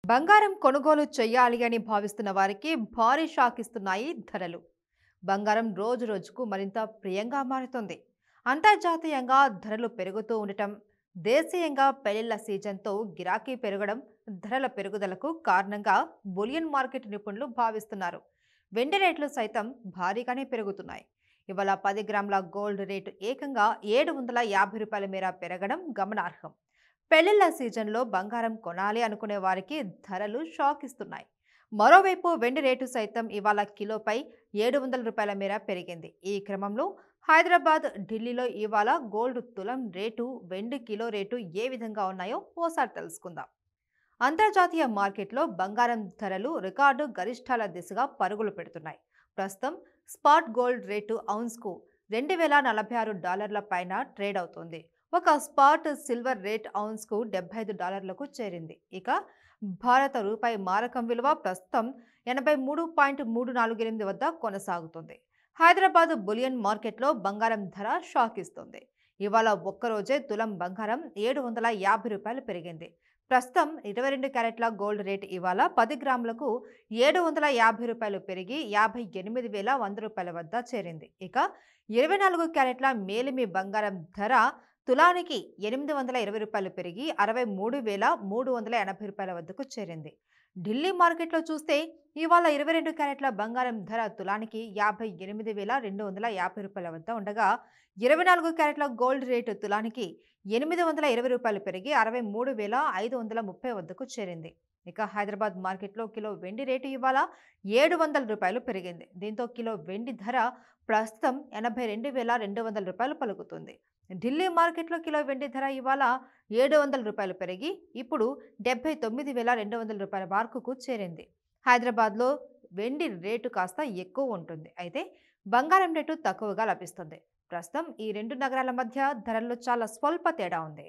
బంగారం కొనుగోలు చేయాలి అని భావిస్తున్న వారికి భారీ షాక్ ఇస్తున్నాయి ధరలు. బంగారం రోజు రోజుకు మరింత ప్రియంగా మారుతుంది. అంతర్జాతీయంగా ధరలు పెరుగుతూ ఉండటం, దేశీయంగా పెళ్లిళ్ల సీజన్తో గిరాకీ పెరగడం ధరల పెరుగుదలకు కారణంగా బులియన్ మార్కెట్ నిపుణులు భావిస్తున్నారు. వెండి రేట్లు సైతం భారీగానే పెరుగుతున్నాయి. ఇవాళ 10 గ్రాముల గోల్డ్ రేటు ఏకంగా రూ. 750 మేర పెరగడం గమనార్హం. పెళ్లిళ్ల సీజన్లో బంగారం కొనాలి అనుకునే వారికి ధరలు షాక్ ఇస్తున్నాయి. మరోవైపు వెండి రేటు సైతం ఇవాళ కిలోపై రూ. 700 మేర పెరిగింది. ఈ క్రమంలో హైదరాబాద్, ఢిల్లీలో ఇవాళ గోల్డ్ తులం రేటు, వెండి కిలో రేటు ఏ విధంగా ఉన్నాయో ఓసారి తెలుసుకుందాం. అంతర్జాతీయ మార్కెట్లో బంగారం ధరలు రికార్డు గరిష్టాల దిశగా పరుగులు పెడుతున్నాయి. ప్రస్తుతం స్పాట్ గోల్డ్ రేటు ఔన్స్కు $2046 పైన ట్రేడ్ అవుతోంది. ఒక స్పాట్ సిల్వర్ రేట్ ఔన్స్కు $75లకు చేరింది. ఇక భారత రూపాయి మారకం విలువ ప్రస్తుతం 83.348 వద్ద కొనసాగుతుంది. హైదరాబాద్ బులియన్ మార్కెట్లో బంగారం ధర షాక్ ఇస్తుంది. ఇవాళ ఒక్కరోజే తులం బంగారం రూ. 750 పెరిగింది. ప్రస్తుతం 22 క్యారెట్ల గోల్డ్ రేట్ ఇవాళ 10 గ్రాములకు రూ. 750 పెరిగి రూ. 58,100 వద్ద చేరింది. ఇక 24 క్యారెట్ల మేలిమి బంగారం ధర తులానికి రూ. 820 పెరిగి రూ. 63,380 వద్దకు చేరింది. ఢిల్లీ మార్కెట్లో చూస్తే ఇవాళ 22 క్యారెట్ల బంగారం ధర తులానికి రూ. 58,250 వద్ద ఉండగా, 24 క్యారెట్ల గోల్డ్ రేటు తులానికి రూ. 820 పెరిగి రూ. 63,530 వద్దకు చేరింది. ఇక హైదరాబాద్ మార్కెట్లో కిలో వెండి రేటు ఇవాళ రూ. 700 పెరిగింది. దీంతో కిలో వెండి ధర ప్రస్తుతం రూ. 82,200 పలుకుతుంది. ఢిల్లీ మార్కెట్లో కిలో వెండి ధర ఇవాళ రూ. 700 పెరిగి ఇప్పుడు రూ. 79,200 మార్కుకు చేరింది. హైదరాబాద్లో వెండి రేటు కాస్త ఎక్కువ ఉంటుంది. అయితే బంగారం రేటు తక్కువగా లభిస్తుంది. ప్రస్తుతం ఈ రెండు నగరాల మధ్య ధరల్లో చాలా స్వల్ప తేడా ఉంది.